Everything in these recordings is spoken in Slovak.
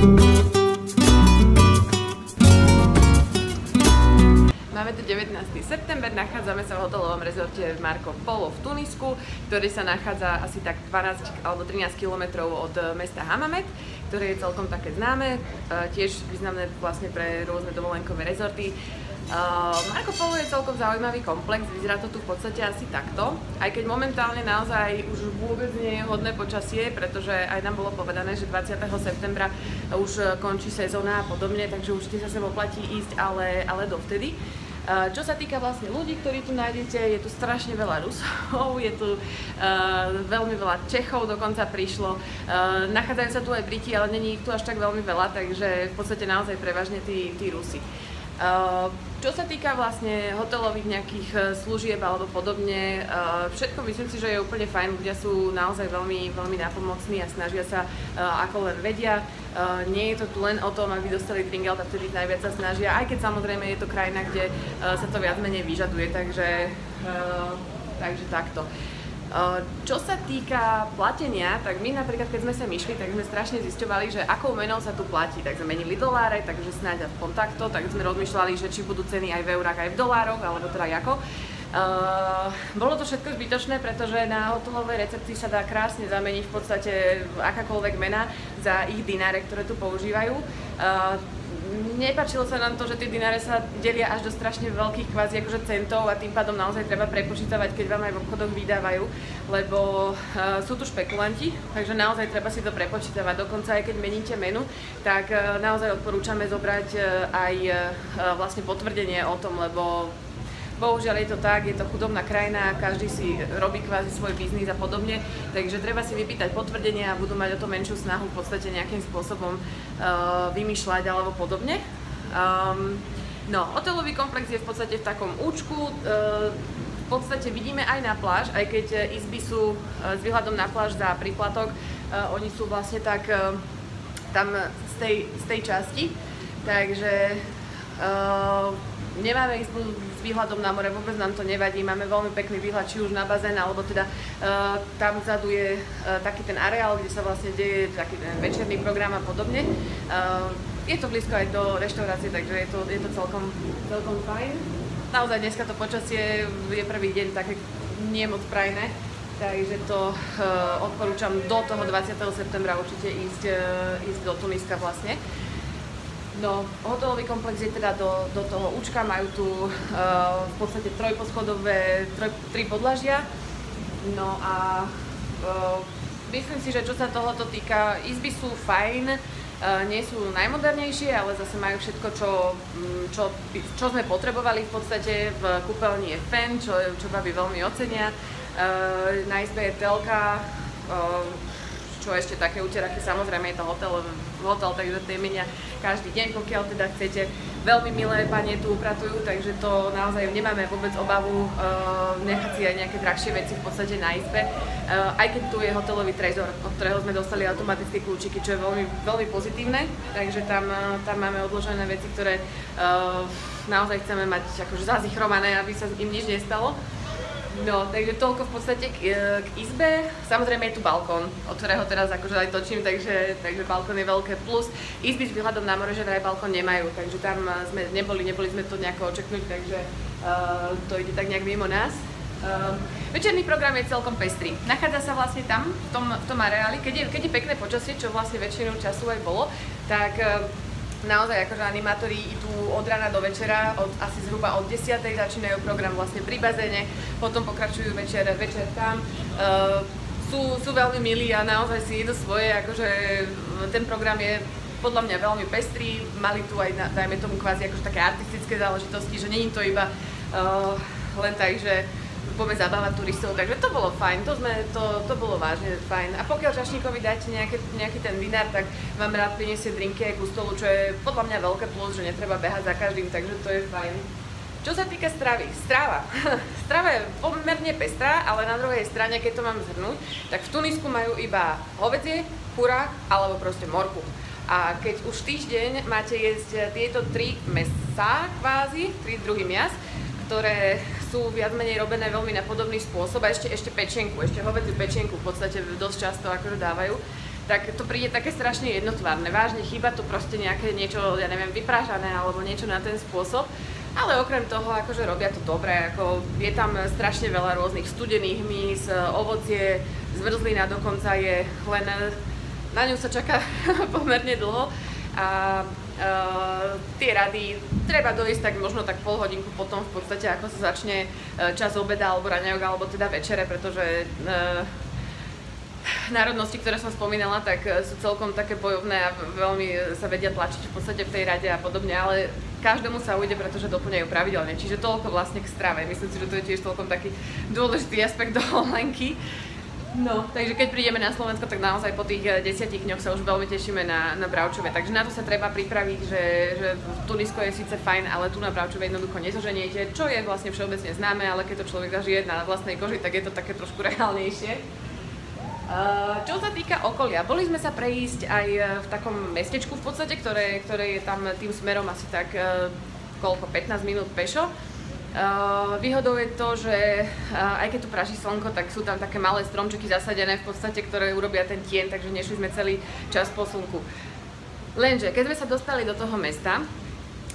Máme tu 19. september, nachádzame sa v hotelovom rezorte Marco Polo v Tunisku, ktorý sa nachádza asi tak 12 alebo 13 km od mesta Hammamet, ktoré je celkom také známe, tiež významné vlastne pre rôzne dovolenkové rezorty. Marco Polo je celkom zaujímavý komplex, vyzerá to tu v podstate asi takto, aj keď momentálne naozaj už vôbec nie je hodné počasie, pretože aj nám bolo povedané, že 20. septembra už končí sezóna a podobne, takže určite sa sem oplatí ísť, ale dovtedy. Čo sa týka vlastne ľudí, ktorí tu nájdete, je tu strašne veľa Rusov, je tu veľmi veľa Čechov dokonca prišlo, nachádzajú sa tu aj Briti, ale není ich tu až tak veľmi veľa, takže v podstate naozaj prevažne tí Rusi. Čo sa týka vlastne hotelových nejakých služieb alebo podobne, všetko myslím si, že je úplne fajn, ľudia sú naozaj veľmi, veľmi nápomocní a snažia sa ako len vedia. Nie je to tu len o tom, aby dostali drink out a vtedy najviac sa snažia, aj keď samozrejme je to krajina, kde sa to viac menej vyžaduje, takže takto. Čo sa týka platenia, tak my napríklad, keď sme sem išli, tak sme strašne zisťovali, že akou menou sa tu platí. Tak sme menili doláre, takže snáď aspoň takto, tak sme rozmýšľali, že či budú ceny aj v eurách, aj v dolároch, alebo teda ako. Bolo to všetko zbytočné, pretože na hotelovej recepcii sa dá krásne zameniť v podstate akákoľvek mena za ich dináre, ktoré tu používajú. Nepáčilo sa nám to, že tie dináre sa delia až do strašne veľkých kvázi akože centov a tým pádom naozaj treba prepočítavať, keď vám aj v obchodoch vydávajú, lebo sú tu špekulanti, takže naozaj treba si to prepočítavať. Dokonca aj keď meníte menu, tak naozaj odporúčame zobrať aj vlastne potvrdenie o tom, lebo bohužiaľ je to tak, je to chudobná krajina, každý si robí kvázi svoj biznis a podobne, takže treba si vypýtať potvrdenie a budú mať o to menšiu snahu v podstate nejakým spôsobom vymýšľať alebo podobne. No, hotelový komplex je v podstate v takom účku, v podstate vidíme aj na pláž, aj keď izby sú s výhľadom na pláž za príplatok, oni sú vlastne tak tam z tej časti, takže nemáme izbu s výhľadom na more, vôbec nám to nevadí, máme veľmi pekný výhľad či už na bazén, alebo teda tam vzadu je taký ten areál, kde sa vlastne deje taký ten večerný program a podobne. Je to blízko aj do reštaurácie, takže je to celkom fajn. Naozaj dneska to počasie je prvý deň také nie moc prajné, takže to odporúčam do toho 20. septembra určite ísť do Tuniska vlastne. No, hotelový komplex je teda do toho účka, majú tu v podstate trojposchodové, tri podlažia. No a myslím si, že čo sa tohoto týka, izby sú fajn, nie sú najmodernejšie, ale zase majú všetko, čo sme potrebovali v podstate. V kúpeľni je fen, čo babi veľmi ocenia, na izbe je telka, čo ešte také uteraky, samozrejme je to hotel, takže tie menia každý deň, pokiaľ teda chcete. Veľmi milé panie tu upratujú, takže to naozaj nemáme vôbec obavu nechať si aj nejaké drahšie veci v podstate na izbe. Aj keď tu je hotelový trezor, od ktorého sme dostali automatické kľúčiky, čo je veľmi, veľmi pozitívne, takže tam máme odložené veci, ktoré naozaj chceme mať akože zazichrované, aby sa im nič nestalo. No, takže toľko v podstate k izbe. Samozrejme je tu balkón, od ktorého teraz akože aj točím, takže balkón je veľké plus. Izby s výhľadom na more, že vraj balkón nemajú, takže tam sme neboli sme to nejako očeknúť, takže to ide tak nejak mimo nás. Večerný program je celkom pestrý. Nachádza sa vlastne tam, v tom areáli, keď je pekné počasie, čo vlastne väčšinou času aj bolo, tak naozaj akože animátori idú od rána do večera, asi zhruba od 10. začínajú program vlastne pri bazéne, potom pokračujú večer tam. Sú veľmi milí a naozaj si idú svoje, akože ten program je podľa mňa veľmi pestrý, mali tu aj, dajme tomu kvázi akože také artistické záležitosti, že nie je to iba len tak, že poďme zabávať turistov, takže to bolo fajn, to bolo vážne fajn. A pokiaľ čašníkovi dáte nejaký ten dinár, tak vám rád priniesie drinky aj ku stolu, čo je podľa mňa veľké plus, že netreba behať za každým, takže to je fajn. Čo sa týka stravy, strava je pomerne pestrá, ale na druhej strane, keď to mám zhrnúť, tak v Tunisku majú iba hovädzie, kurák alebo proste morku. A keď už týždeň máte jesť tieto tri mäsá kvázi, tri druhy mias, ktoré sú viac menej robené veľmi na podobný spôsob a ešte pečenku, ešte hovädziu pečenku v podstate dosť často akože dávajú, tak to príde také strašne jednotvárne. Vážne chýba tu proste nejaké niečo, ja neviem, vypražané alebo niečo na ten spôsob. Ale okrem toho, akože robia to dobre, ako je tam strašne veľa rôznych studených hmyz, ovocie, zmrzlina dokonca je, len na ňu sa čaká pomerne dlho a tie rady treba dojsť tak možno tak pol hodinku potom v podstate, ako sa začne čas obeda alebo raňajok alebo teda večere, pretože národnosti, ktoré som spomínala, tak sú celkom také bojovné a veľmi sa vedia tlačiť v podstate v tej rade a podobne, ale každému sa ujde, pretože doplňajú pravidelne, čiže toľko vlastne k strave. Myslím si, že to je tiež celkom taký dôležitý aspekt dovolenky. No, takže keď prídeme na Slovensko, tak naozaj po tých 10 dňoch sa už veľmi tešíme na bravčové. Takže na to sa treba pripraviť, že Tunisko je síce fajn, ale tu na bravčové jednoducho nezoženiete, čo je vlastne všeobecne známe, ale keď to človek zažije na vlastnej koži, tak je to také trošku reálnejšie. Čo sa týka okolia, boli sme sa prejsť aj v takom mestečku v podstate, ktoré je tam tým smerom asi tak 15 minút pešo. Výhodou je to, že aj keď tu praží slnko, tak sú tam také malé stromčeky zasadené v podstate, ktoré urobia ten tieň, takže nešli sme celý čas po slnku. Lenže keď sme sa dostali do toho mesta,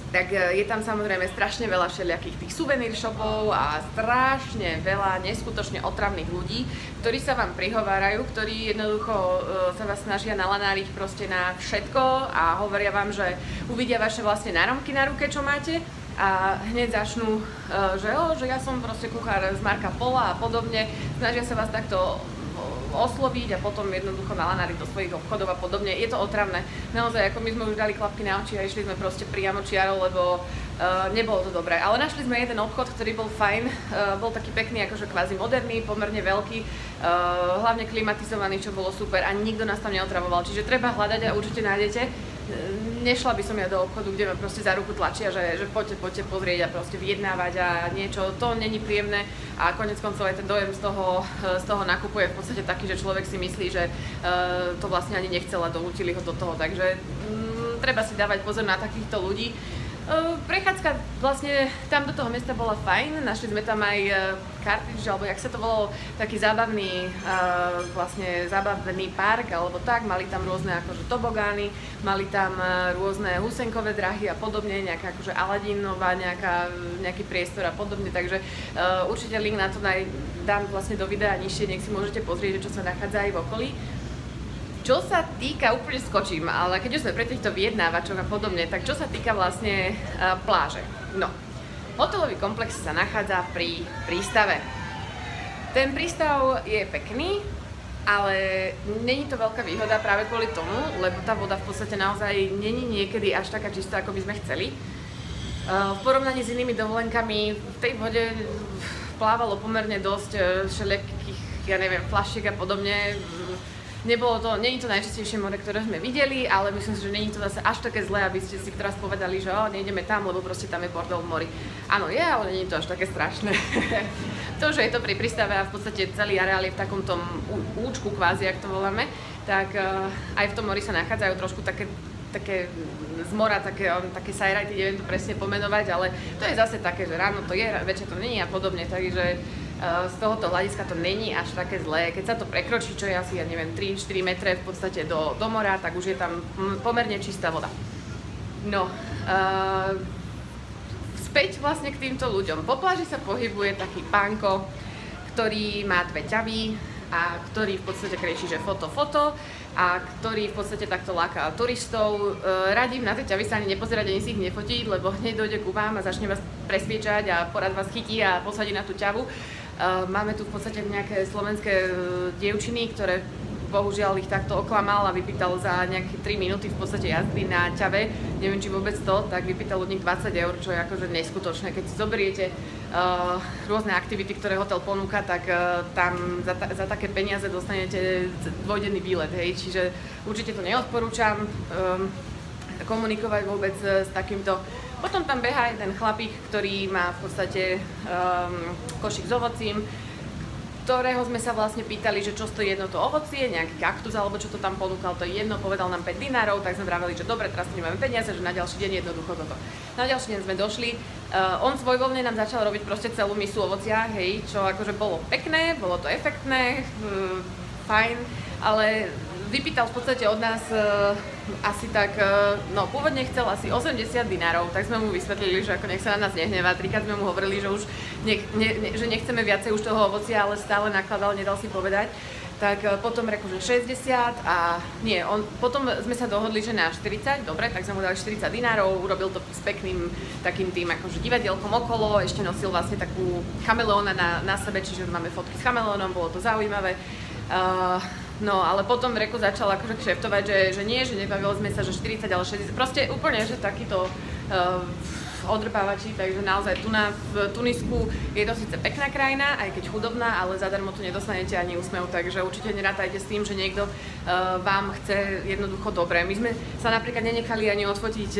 tak je tam samozrejme strašne veľa všelijakých tých suvenír shopov a strašne veľa neskutočne otravných ľudí, ktorí sa vám prihovárajú, ktorí jednoducho sa vás snažia nalanáriť proste na všetko a hovoria vám, že uvidia vaše vlastne náramky na ruke, čo máte, a hneď začnú, že ja som proste kuchár z Marca Pola a podobne, snažia sa vás takto osloviť a potom jednoducho nalanáriť do svojich obchodov a podobne. Je to otravné. Naozaj, ako my sme už dali klapky na oči a išli sme proste priamo čiarou, lebo nebolo to dobré. Ale našli sme jeden obchod, ktorý bol fajn, bol taký pekný, akože kvázi moderný, pomerne veľký, hlavne klimatizovaný, čo bolo super a nikto nás tam neotravoval. Čiže treba hľadať a určite nájdete. Nešla by som ja do obchodu, kde ma proste za ruku tlačia, že poďte pozrieť a proste vyjednávať a niečo, to není príjemné a konec koncov aj ten dojem z toho nákupu je v podstate taký, že človek si myslí, že to vlastne ani nechcel a donútili ho do toho, takže treba si dávať pozor na takýchto ľudí. Prechádzka vlastne tam do toho mesta bola fajn, našli sme tam aj Carthage, alebo jak sa to volalo, taký zábavný park, alebo tak, mali tam rôzne akože tobogány, mali tam rôzne husenkové drahy a podobne, nejaká akože Aladinová, nejaký priestor a podobne, takže určite link na to dám vlastne do videa nižšie, nech si môžete pozrieť, čo sa nachádza aj v okolí. Čo sa týka, úplne skočím, ale keď už sme pre týchto vyjednávačov a podobne, tak čo sa týka vlastne pláže. No, hotelový komplex sa nachádza pri prístave. Ten prístav je pekný, ale není to veľká výhoda práve kvôli tomu, lebo tá voda v podstate naozaj není niekedy až taká čistá, ako by sme chceli. V porovnaní s inými dovolenkami v tej vode plávalo pomerne dosť všelijakých, ja neviem, fľašiek a podobne. Není to najčistejšie more, ktoré sme videli, ale myslím si, že není to zase až také zlé, aby ste si teraz povedali, že nejdeme tam, lebo proste tam je bordel v mori. Áno, je, ale není to až také strašné. To, že je to pri prístave a v podstate celý areál je v takom tom účku kvázi, jak to voláme, tak aj v tom mori sa nachádzajú trošku také z mora, také sajrajty, neviem to presne pomenovať, ale to je zase také, že ráno to je, večer to není a podobne, takže z tohoto hľadiska to není až také zlé. Keď sa to prekročí, čo je asi, ja neviem, 3-4 metre v podstate do mora, tak už je tam pomerne čistá voda. No, späť vlastne k týmto ľuďom. Po pláži sa pohybuje taký pánko, ktorý má dve ťavy a ktorý v podstate kriečí, že foto a ktorý v podstate takto láka turistov. Radím na tie ťavy sa ani nepozerať, ani si ich nefotiť, lebo hneď dojde ku vám a začne vás presviečať a porad vás chytí a posadí na tú ťavu. Máme tu v podstate nejaké slovenské dievčiny, ktoré bohužiaľ ich takto oklamal a vypýtal za nejaké 3 minúty v podstate jazdy na ťave, neviem či vôbec to, tak vypýtal od nich 20 eur, čo je akože neskutočné. Keď si zoberiete rôzne aktivity, ktoré hotel ponúka, tak tam za také peniaze dostanete dvojdenný výlet, hej, čiže určite to neodporúčam komunikovať vôbec s takýmto. Potom tam behá jeden chlapík, ktorý má v podstate košík s ovocím, ktorého sme sa vlastne pýtali, že čo stojí jedno to ovocie, nejaký kaktus alebo čo to tam ponúkal, to je jedno, povedal nám 5 dinárov, tak sme vraveli, že dobre, teraz nemáme peniaze, že na ďalší deň jednoducho toto. Na ďalší deň sme došli, on svojvoľne nám začal robiť proste celú misu ovocia, hej, čo akože bolo pekné, bolo to efektné, fajn, ale vypýtal v podstate od nás asi tak, no pôvodne chcel asi 80 dinárov, tak sme mu vysvetlili, že ako nech sa na nás nehnevá. Trikrát sme mu hovorili, že už že nechceme viacej už toho ovocia, ale stále nakladal, nedal si povedať. Tak potom reku, že 60 a nie, potom sme sa dohodli, že na 40, dobre, tak sme mu dali 40 dinárov, urobil to s pekným takým tým akože divadielkom okolo, ešte nosil vlastne takú chameleóna na sebe, čiže máme fotky s chameleónom, bolo to zaujímavé. No, ale potom reku začal akože kšeftovať, že nie, že nebavili sme sa, že 40, ale 60, proste úplne, že takýto odrbávači, takže naozaj tu v Tunisku je to síce pekná krajina, aj keď chudobná, ale zadarmo tu nedostanete ani úsmev, takže určite nerátajte s tým, že niekto vám chce jednoducho dobre. My sme sa napríklad nenechali ani odfotiť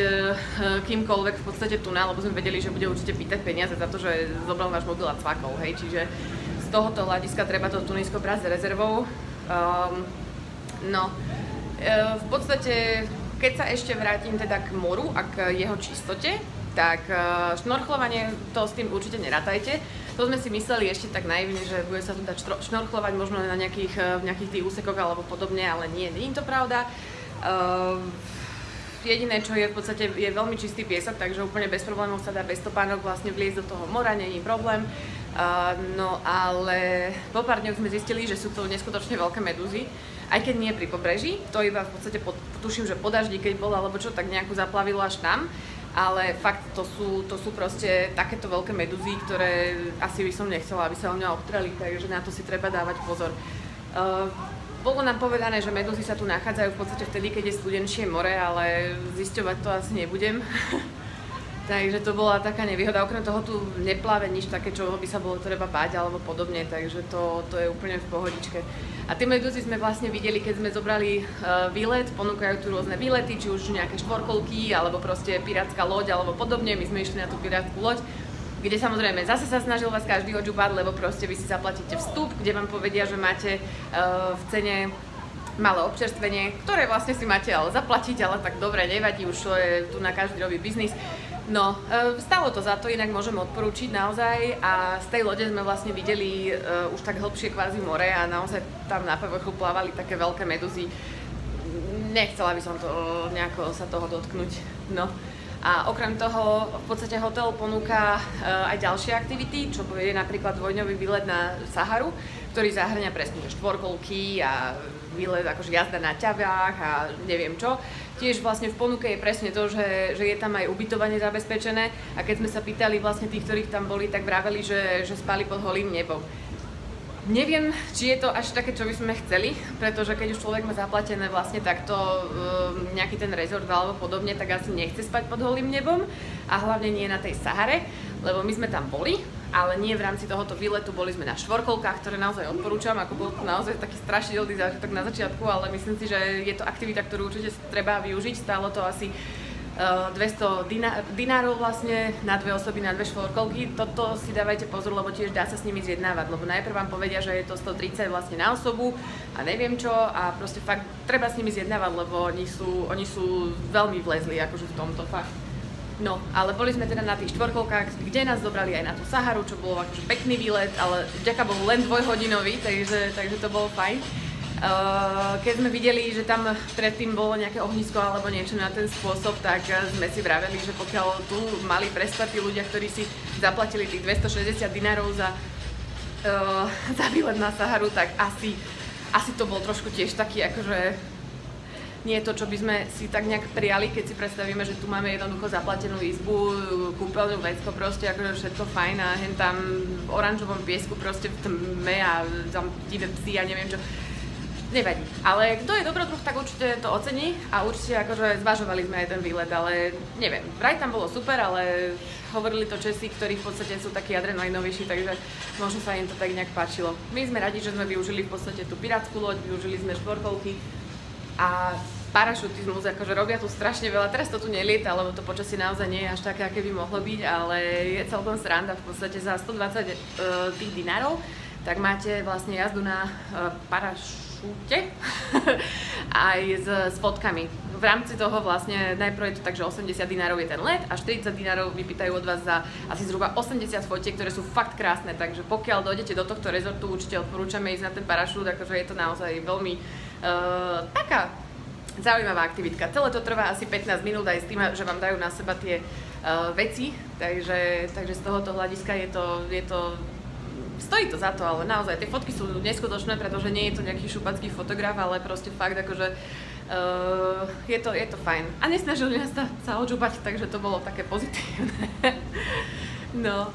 kýmkoľvek v podstate tu, lebo sme vedeli, že bude určite pýtať peniaze za to, že zobral náš mobil a cvakol, hej, čiže z tohoto hľadiska treba to Tunisko brať s rezervou. V podstate, keď sa ešte vrátim teda k moru a k jeho čistote, tak šnorchlovanie, to s tým určite nerátajte. To sme si mysleli ešte tak naivne, že bude sa tu dať šnorchlovať možno na nejakých tých úsekoch alebo podobne, ale nie je to pravda. Jediné, čo je v podstate, je veľmi čistý piesok, takže úplne bez problémov sa dá bez topánok vlastne vliezť do toho mora, nie je problém. No ale po pár dňoch sme zistili, že sú to neskutočne veľké medúzy, aj keď nie pri pobreží, to iba v podstate tuším, že po daždi, keď bol alebo čo, tak nejako zaplavilo až tam. Ale fakt to sú proste takéto veľké medúzy, ktoré asi by som nechcela, aby sa o mňa obtreli, takže na to si treba dávať pozor. Bolo nám povedané, že medúzy sa tu nachádzajú v podstate vtedy, keď je studenšie more, ale zisťovať to asi nebudem. Takže to bola taká nevýhoda. Okrem toho tu nepláve nič také, čo by sa bolo treba báť alebo podobne, takže to je úplne v pohodičke. A tie medúzy sme vlastne videli, keď sme zobrali výlet, ponúkajú tu rôzne výlety, či už nejaké štvorkolky, alebo proste pirátska loď, alebo podobne. My sme išli na tú pirátsku loď, kde samozrejme zase sa snažil vás každý odžubať, lebo proste vy si zaplatíte vstup, kde vám povedia, že máte v cene malé občerstvenie, ktoré vlastne si máte ale zaplatiť, ale tak dobre, nevadí, už to je tu na každý robí biznis. No, stalo to za to, inak môžem odporúčiť naozaj a z tej lode sme vlastne videli už tak hlbšie kvázi more a naozaj tam na povrchu plávali také veľké medúzy. Nechcela by som to nejako sa toho dotknúť. No. A okrem toho v podstate hotel ponúka aj ďalšie aktivity, čo je napríklad dvojdňový výlet na Saharu, ktorý zahŕňa presne štvorkolky a výlet akože jazda na ťavách a neviem čo. Tiež vlastne v ponuke je presne to, že je tam aj ubytovanie zabezpečené a keď sme sa pýtali vlastne tých, ktorých tam boli, tak vraveli, že spali pod holým nebom. Neviem, či je to až také, čo by sme chceli, pretože keď už človek má zaplatené vlastne takto nejaký ten rezort alebo podobne, tak asi nechce spať pod holým nebom a hlavne nie na tej Sahare, lebo my sme tam boli, ale nie v rámci tohoto výletu, boli sme na štvorkolkách, ktoré naozaj odporúčam, ako bol to naozaj taký strašidelný zážitok na začiatku, ale myslím si, že je to aktivita, ktorú určite treba využiť, stálo to asi 200 dinárov vlastne na dve osoby, na dve štvorkolky. Toto si dávajte pozor, lebo tiež dá sa s nimi zjednávať, lebo najprv vám povedia, že je to 130 vlastne na osobu a neviem čo a proste fakt treba s nimi zjednávať, lebo oni sú veľmi vlezli akože v tomto fakt. No, ale boli sme teda na tých štvorkolkách, kde nás dobrali aj na tú Saharu, čo bolo akože pekný výlet, ale vďaka Bohu len dvojhodinový, takže to bolo fajn. Keď sme videli, že tam predtým bolo nejaké ohnisko alebo niečo na ten spôsob, tak sme si vraveli, že pokiaľ tu mali prespať tí ľudia, ktorí si zaplatili tých 260 dinárov za výlet na Saharu, tak asi to bol trošku tiež taký akože nie je to, čo by sme si tak nejak prijali, keď si predstavíme, že tu máme jednoducho zaplatenú izbu, kúpeľňu, vecko, proste akože všetko fajn a hen tam v oranžovom piesku proste v tme a tam divé psy a neviem čo. Nevadí, ale kto je dobrodruh, tak určite to ocení a určite akože zvažovali sme aj ten výlet, ale neviem, vraj tam bolo super, ale hovorili to Česi, ktorí v podstate sú takí adrenalinovejší, takže možno sa im to tak nejak páčilo. My sme radi, že sme využili v podstate tú pirátsku loď, využili sme štvorkolky a parašutizmus, akože robia tu strašne veľa, teraz to tu nelieta, lebo to počasie naozaj nie je až také, aké by mohlo byť, ale je celkom sranda v podstate za 120 tých dinárov, tak máte vlastne jazdu na parašúte aj s fotkami. V rámci toho vlastne najprv je to tak, že 80 dinárov je ten let a 40 dinárov vypýtajú od vás za asi zhruba 80 fotiek, ktoré sú fakt krásne, takže pokiaľ dojdete do tohto rezortu, určite odporúčame ísť na ten parašút, akože je to naozaj veľmi taká zaujímavá aktivitka. Celé to trvá asi 15 minút aj s tým, že vám dajú na seba tie veci, takže z tohoto hľadiska je to stojí to za to, ale naozaj tie fotky sú neskutočné, pretože nie je to nejaký šupacký fotograf, ale proste fakt akože je to fajn. A nesnažili nás sa odžúbať, takže to bolo také pozitívne. No,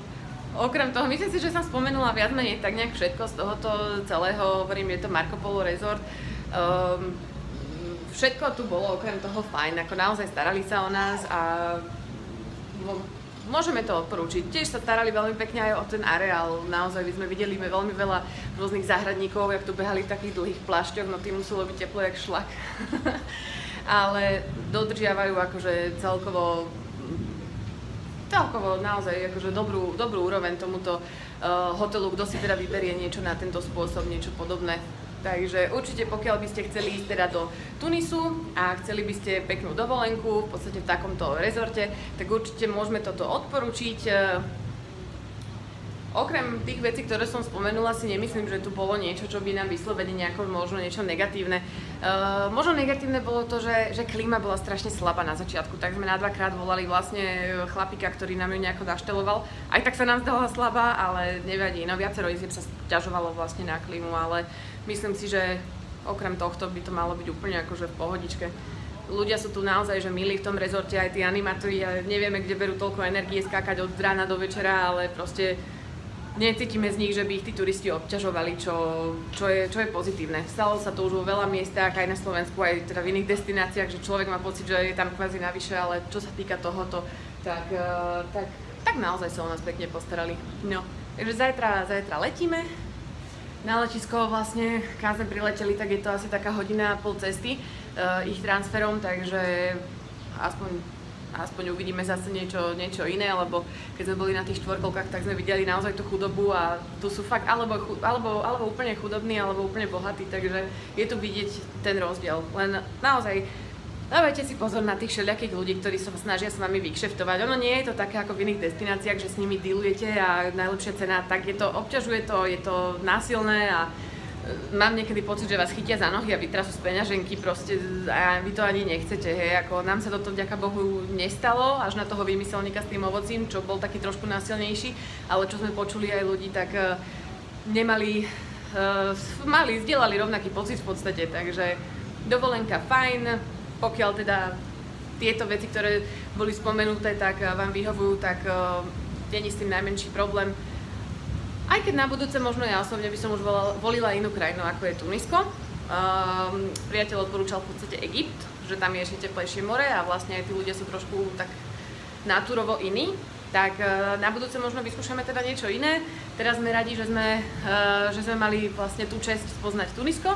okrem toho, myslím si, že som spomenula viac menej tak nejak všetko z tohoto celého, hovorím, je to Marco Polo Resort. Všetko tu bolo okrem toho fajn, ako naozaj starali sa o nás a môžeme to odporúčiť. Tiež sa starali veľmi pekne aj o ten areál. Naozaj sme videli veľmi veľa rôznych záhradníkov, jak tu behali v takých dlhých plášťoch, no tým muselo byť teplo jak šlak. Ale dodržiavajú akože celkovo naozaj akože dobrú úroveň tomuto hotelu, kto si teda vyberie niečo na tento spôsob, niečo podobné. Takže určite pokiaľ by ste chceli ísť teda do Tunisu a chceli by ste peknú dovolenku v podstate v takomto rezorte, tak určite môžeme toto odporučiť. Okrem tých vecí, ktoré som spomenula, si nemyslím, že tu bolo niečo, čo by nám vyslovene nejako možno niečo negatívne. Možno negatívne bolo to, že klíma bola strašne slabá na začiatku, tak sme na dvakrát volali vlastne chlapika, ktorý nám ju nejako našteloval. Aj tak sa nám zdala slabá, ale nevadí, no viacero izieb sa sťažovalo vlastne na klímu, ale myslím si, že okrem tohto by to malo byť úplne akože v pohodičke. Ľudia sú tu naozaj že milí v tom rezorte, aj tí animátori, a nevieme, kde berú toľko energie skákať od rána do večera, ale proste necítime z nich, že by ich tí turisti obťažovali, čo je pozitívne. Stalo sa to už vo veľa miestach, aj na Slovensku, aj teda v iných destináciách, že človek má pocit, že je tam kvázi navyše, ale čo sa týka tohoto, tak naozaj sa o nás pekne postarali. No, takže zajtra letíme. Na letisko vlastne, keď sme prileteli, tak je to asi taká hodina a pol cesty ich transferom, takže aspoň uvidíme zase niečo iné, lebo keď sme boli na tých štvorkolkách, tak sme videli naozaj tú chudobu a tu sú fakt alebo úplne chudobní, alebo úplne bohatí, takže je tu vidieť ten rozdiel. Len naozaj dávajte si pozor na tých všelijakých ľudí, ktorí sa snažia s vami vykšeftovať. Ono nie je to také ako v iných destináciách, že s nimi dealujete a najlepšia cena, tak obťažuje to, je to násilné a mám niekedy pocit, že vás chytia za nohy a vytrasú z peňaženky proste a vy to ani nechcete, hej, ako nám sa toto vďaka Bohu nestalo, až na toho výmyselníka s tým ovocím, čo bol taký trošku násilnejší, ale čo sme počuli aj ľudí, tak zdieľali rovnaký pocit v podstate, takže dovolenka fajn, pokiaľ teda tieto veci, ktoré boli spomenuté, tak vám vyhovujú, tak není s tým najmenší problém. Aj keď na budúce možno ja osobne by som už volila inú krajinu, ako je Tunisko. Priateľ odporúčal v podstate Egypt, že tam je ešte teplejšie more a vlastne aj tí ľudia sú trošku tak natúrovo iní. Tak na budúce možno vyskúšame teda niečo iné. Teraz sme radi, že sme mali vlastne tú česť spoznať Tunisko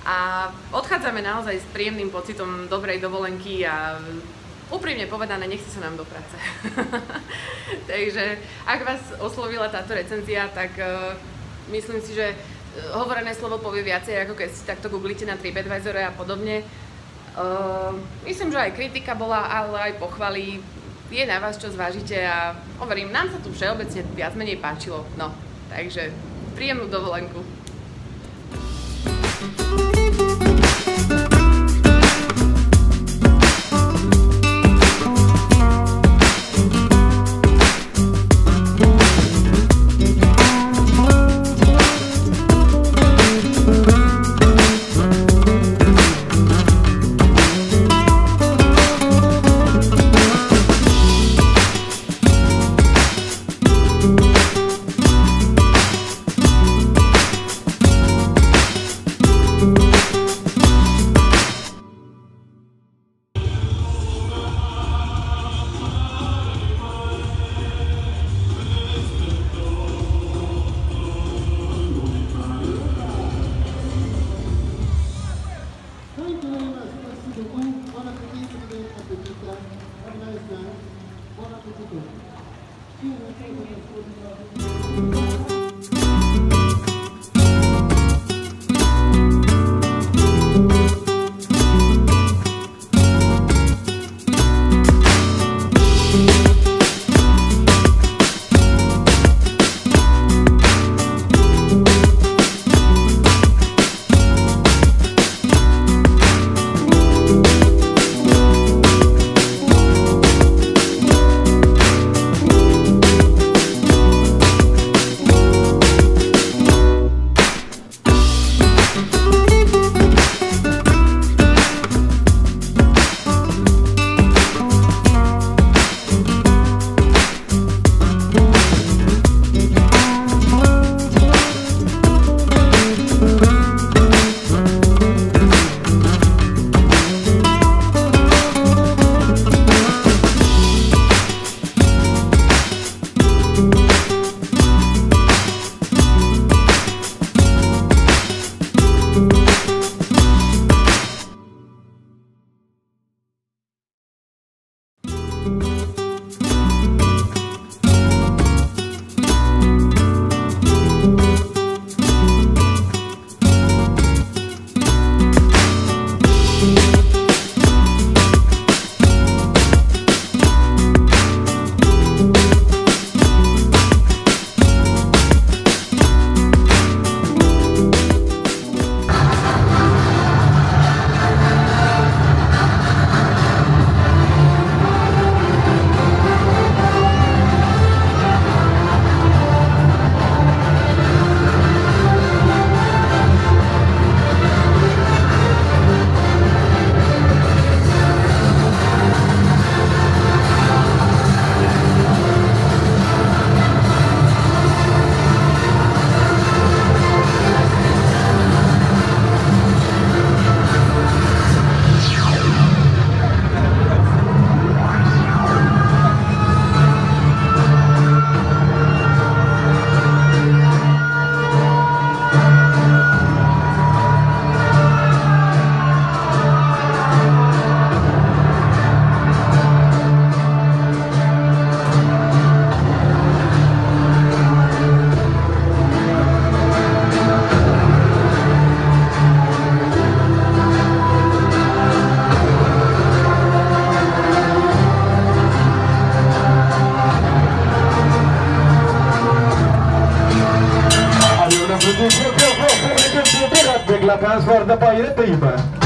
a odchádzame naozaj s príjemným pocitom dobrej dovolenky a úprimne povedané, nechce sa nám do práce. Takže ak vás oslovila táto recenzia, tak myslím si, že hovorené slovo povie viacej, ako keď si takto googlíte na TripAdvisore a podobne. Myslím, že aj kritika bola, ale aj pochvaly. Je na vás, čo zvážite a hovorím, nám sa tu všeobecne viac menej páčilo. No, takže príjemnú dovolenku. Declaração fora da Bahia, tem, mano.